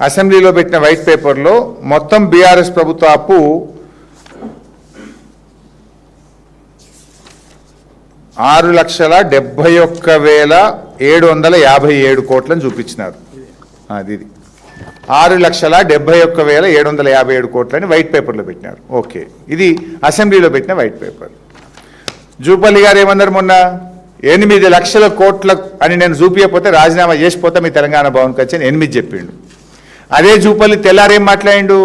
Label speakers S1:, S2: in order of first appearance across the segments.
S1: అసెంబ్లీలో పెట్టిన వైట్ పేపర్లో మొత్తం బీఆర్ఎస్ ప్రభుత్వ అప్పు 6,71,757 కోట్లను చూపించినారు. అది 6,71,757 కోట్లని వైట్ పేపర్లో పెట్టినారు. ఓకే, ఇది అసెంబ్లీలో పెట్టిన వైట్ పేపర్. జూపల్లి గారు ఏమన్నారు మొన్న, 8 లక్షల కోట్ల అని నేను చూపించకపోతే రాజీనామా చేసిపోతే మీ తెలంగాణ భవన్కి వచ్చి 8 చెప్పిండు. అదే జూపల్లి తెల్లారేం మాట్లాడిండు,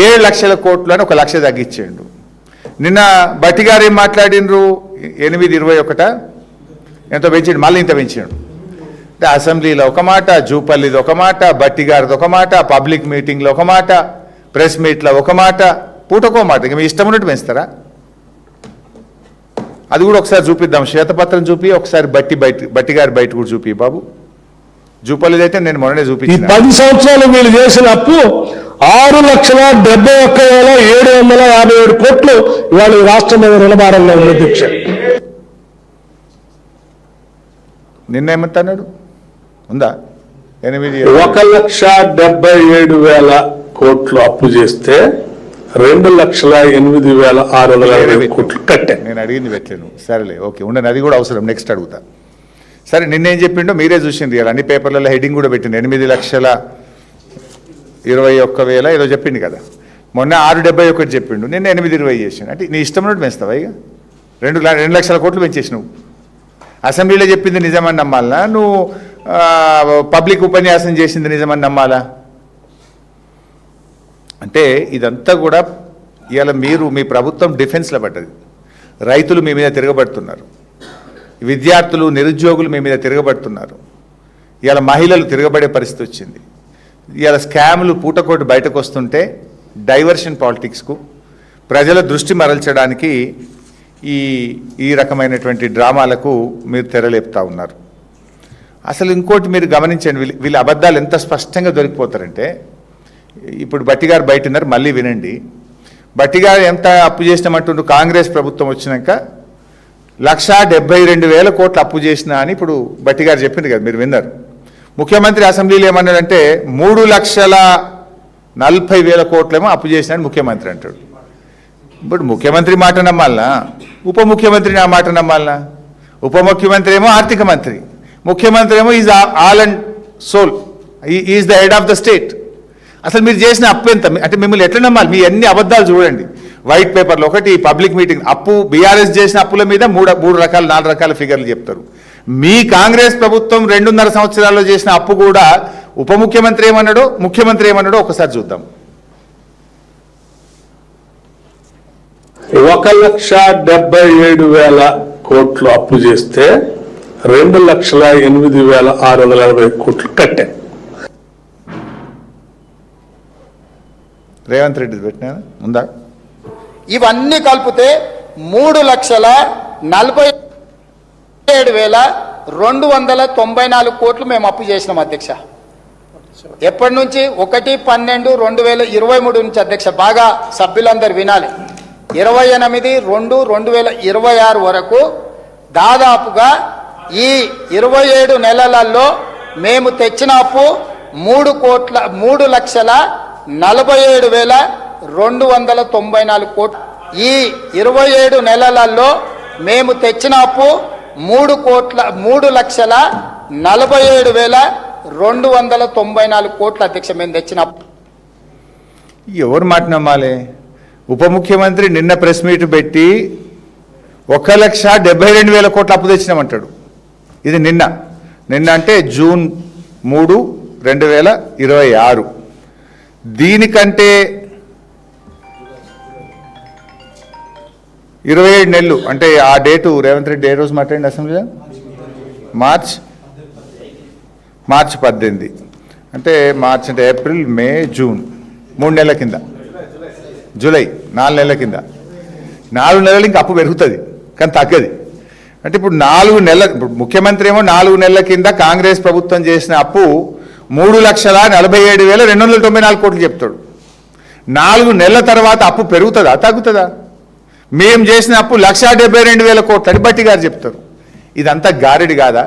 S1: 7 లక్షల కోట్లు అని 1 లక్ష తగ్గించిండు. నిన్న బట్టి గారు ఏం మాట్లాడిండ్రు, 821 ఎంతో పెంచిండు, మళ్ళీ ఇంత పెంచిండు. అంటే అసెంబ్లీలో ఒక మాట, జూపల్లిది ఒక మాట, బట్టి గారిది ఒక మాట, పబ్లిక్ మీటింగ్లో ఒక మాట, ప్రెస్ మీట్లో ఒక మాట, పూటకో మాట. ఇక మీ ఇష్టం ఉన్నట్టు పెంచుతారా? అది కూడా ఒకసారి చూపిద్దాం, శ్వేతపత్రం చూపి ఒకసారి బట్టి గారి బయట కూడా చూపి బాబు. జూపల్లిది అయితే నేను మొన్ననే చూపించాను.
S2: 10 సంవత్సరాలు వీళ్ళు చేసిన అప్పు 6,71,757 కోట్లు ఇవాళ రాష్ట్రం మీద రుణభారంగా ఉంది అధ్యక్ష.
S1: నిన్నేమంటున్నాడు ఉందా?
S2: 1,77,000 కోట్లు అప్పు చేస్తే 2,08,620 కోట్లు కట్టే.
S1: నేను అడిగింది పెట్టలేను, సరేలే ఓకే ఉండను, అది కూడా అవసరం, నెక్స్ట్ అడుగుతా. సరే నిన్నేం చెప్పిండో మీరే చూసింది, అన్ని పేపర్లలో హెడ్డింగ్ కూడా పెట్టింది, 8,21,000 ఏదో చెప్పిండు కదా. మొన్న 671 చెప్పిండు, నిన్న 820 చేసిండు. అంటే నీ ఇష్టం ఉన్నట్టు పెంచుతావా? ఇక 2 లక్షల కోట్లు పెంచేసినావు. అసెంబ్లీలో చెప్పింది నిజమని నమ్మాలా, నువ్వు పబ్లిక్ ఉపన్యాసం చేసింది నిజమని నమ్మాలా? అంటే ఇదంతా కూడా ఇవాళ మీ ప్రభుత్వం డిఫెన్స్లో పడ్డది. రైతులు మీ మీద తిరగబడుతున్నారు, విద్యార్థులు నిరుద్యోగులు మీ మీద తిరగబడుతున్నారు, ఇవాళ మహిళలు తిరగబడే పరిస్థితి వచ్చింది. ఇవాళ స్కాములు పూటకోటి బయటకు వస్తుంటే డైవర్షన్ పాలిటిక్స్కు ప్రజల దృష్టి మరల్చడానికి ఈ రకమైనటువంటి డ్రామాలకు మీరు తెరలేపుతా ఉన్నారు. అసలు ఇంకోటి మీరు గమనించండి, వీళ్ళ అబద్ధాలు ఎంత స్పష్టంగా దొరికిపోతారంటే, ఇప్పుడు బట్టి గారు బయట ఉన్నారు, మళ్ళీ వినండి. బట్టి గారు ఎంత అప్పు చేసినామంటుండ్రు, కాంగ్రెస్ ప్రభుత్వం వచ్చినాక 1,72,000 కోట్లు అప్పు చేసినా అని ఇప్పుడు బట్టి గారు చెప్పింది కదా, మీరు విన్నారు. ముఖ్యమంత్రి అసెంబ్లీలో ఏమన్నాడంటే 3,40,000 కోట్లేమో అప్పు చేసినా ముఖ్యమంత్రి అంటాడు. ఇప్పుడు ముఖ్యమంత్రి మాట నమ్మాలనా, ఉప ముఖ్యమంత్రి నా మాట నమ్మాలనా? ఉప ముఖ్యమంత్రి ఏమో ఆర్థిక మంత్రి, ముఖ్యమంత్రి ఏమో is all and sole, is the head of the state. అసలు మీరు చేసిన అప్పు ఎంత అంటే మిమ్మల్ని ఎట్లా నమ్మాలి? మీ అన్ని అబద్ధాలు చూడండి. వైట్ పేపర్లో ఒకటి, పబ్లిక్ మీటింగ్ అప్పు, బీఆర్ఎస్ చేసిన అప్పుల మీద 4 రకాల ఫిగర్లు చెప్తారు. మీ కాంగ్రెస్ ప్రభుత్వం 2.5 సంవత్సరాల్లో చేసిన అప్పు కూడా ఉప ముఖ్యమంత్రి ఏమన్నాడో, ముఖ్యమంత్రి ఏమన్నాడో ఒకసారి చూద్దాం.
S2: 1,77,000 కోట్లు అప్పు చేస్తే 2,08,620 కోట్లు కట్టే.
S1: రేవంత్ రెడ్డి పెట్టినా ఉందా?
S3: ఇవన్నీ కలిపితే 3,47,294 కోట్లు మేము అప్పు చేసినాం అధ్యక్ష. ఎప్పటి నుంచి? 1/12/2023 నుంచి అధ్యక్ష. బాగా సభ్యులందరూ వినాలి. 28/2/2026 వరకు దాదాపుగా ఈ 27 నెలలలో మేము తెచ్చిన అప్పు 3,47,294 కోట్లు. ఈ 27 నెలలలో మేము తెచ్చిన అప్పు 3,47,294 కోట్లు అధ్యక్ష. మేము తెచ్చిన అప్పు
S1: ఎవరు మాట నమ్మాలి? ఉప ముఖ్యమంత్రి నిన్న ప్రెస్ మీట్ పెట్టి 1,72,000 కోట్లు అప్పు తెచ్చినామంటాడు. ఇది నిన్న అంటే June 3, 2026. దీనికంటే 27 నెలలు అంటే ఆ డేటు రేవంత్ రెడ్డి ఏ రోజు మాట్లాడింది అసెంబ్లీలో? మార్చ్ 18. అంటే మార్చ్ అంటే ఏప్రిల్, మే, జూన్ 3 నెలల కింద, జూలై 4 నెలల కింద. 4 నెలలు ఇంకా అప్పు పెరుగుతుంది కానీ తగ్గది. అంటే ఇప్పుడు 4 నెలల, ఇప్పుడు ముఖ్యమంత్రి ఏమో 4 నెలల కింద కాంగ్రెస్ ప్రభుత్వం చేసిన అప్పు 3,47,294 కోట్లు చెప్తాడు. 4 నెలల తర్వాత అప్పు పెరుగుతుందా తగ్గుతుందా? మేము చేసిన అప్పు 1,72,000 కోట్లు అని బట్టి గారు చెప్తారు. ఇదంతా గారెడి కాదా?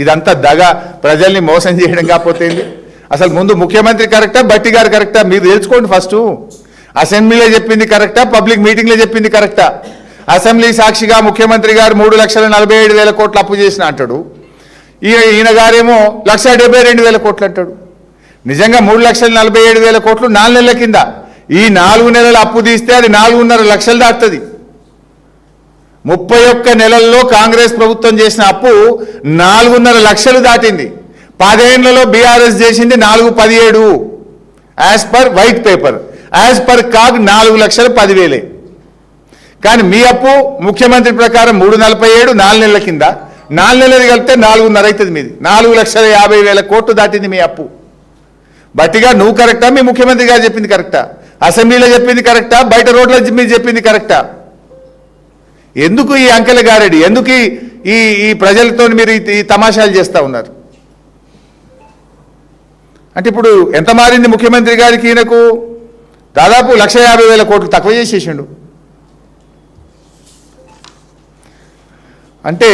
S1: ఇదంతా దగ, ప్రజల్ని మోసం చేయడం కాకపోతే అసలు ముందు ముఖ్యమంత్రి కరెక్టా, బట్టి గారు కరెక్టా మీరు తెలుసుకోండి ఫస్ట్. అసెంబ్లీలో చెప్పింది కరెక్టా, పబ్లిక్ మీటింగ్లో చెప్పింది కరెక్టా? అసెంబ్లీ సాక్షిగా ముఖ్యమంత్రి గారు 3,47,000 కోట్లు అప్పు చేసిన అంటాడు. ఈయన గారేమో 1,72,000 కోట్లు అంటాడు. నిజంగా 3,47,000 కోట్లు 4 నెలల కింద. ఈ 4 నెలల అప్పు తీస్తే అది 4.5 లక్షలు దాటుతుంది. 31 నెలల్లో కాంగ్రెస్ ప్రభుత్వం చేసిన అప్పు 4.5 లక్షలు దాటింది. 10 ఏళ్లలో బీఆర్ఎస్ చేసింది 417 as per white paper. As per CAG 4,10,000. కానీ మీ అప్పు ముఖ్యమంత్రి ప్రకారం 347 4 నెలల కింద. 4 నెలలు కలిపితే 4.5 అవుతుంది మీది. 4,50,000 కోట్లు దాటింది మీ అప్పు. బట్టిగా నువ్వు కరెక్టా, మీ ముఖ్యమంత్రి గారు చెప్పింది కరెక్టా? అసెంబ్లీలో చెప్పింది కరెక్టా, బయట రోడ్ల మీరు చెప్పింది కరెక్టా? ఎందుకు ఈ అంకెల గారెడి, ఎందుకు ఈ ప్రజలతో మీరు ఈ తమాషాలు చేస్తూ ఉన్నారు? అంటే ఇప్పుడు ఎంత మారింది ముఖ్యమంత్రి గారికి? ఈయనకు దాదాపు 1,50,000 కోట్లు తక్కువ చేసేసిండు. అంటే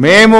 S1: మేము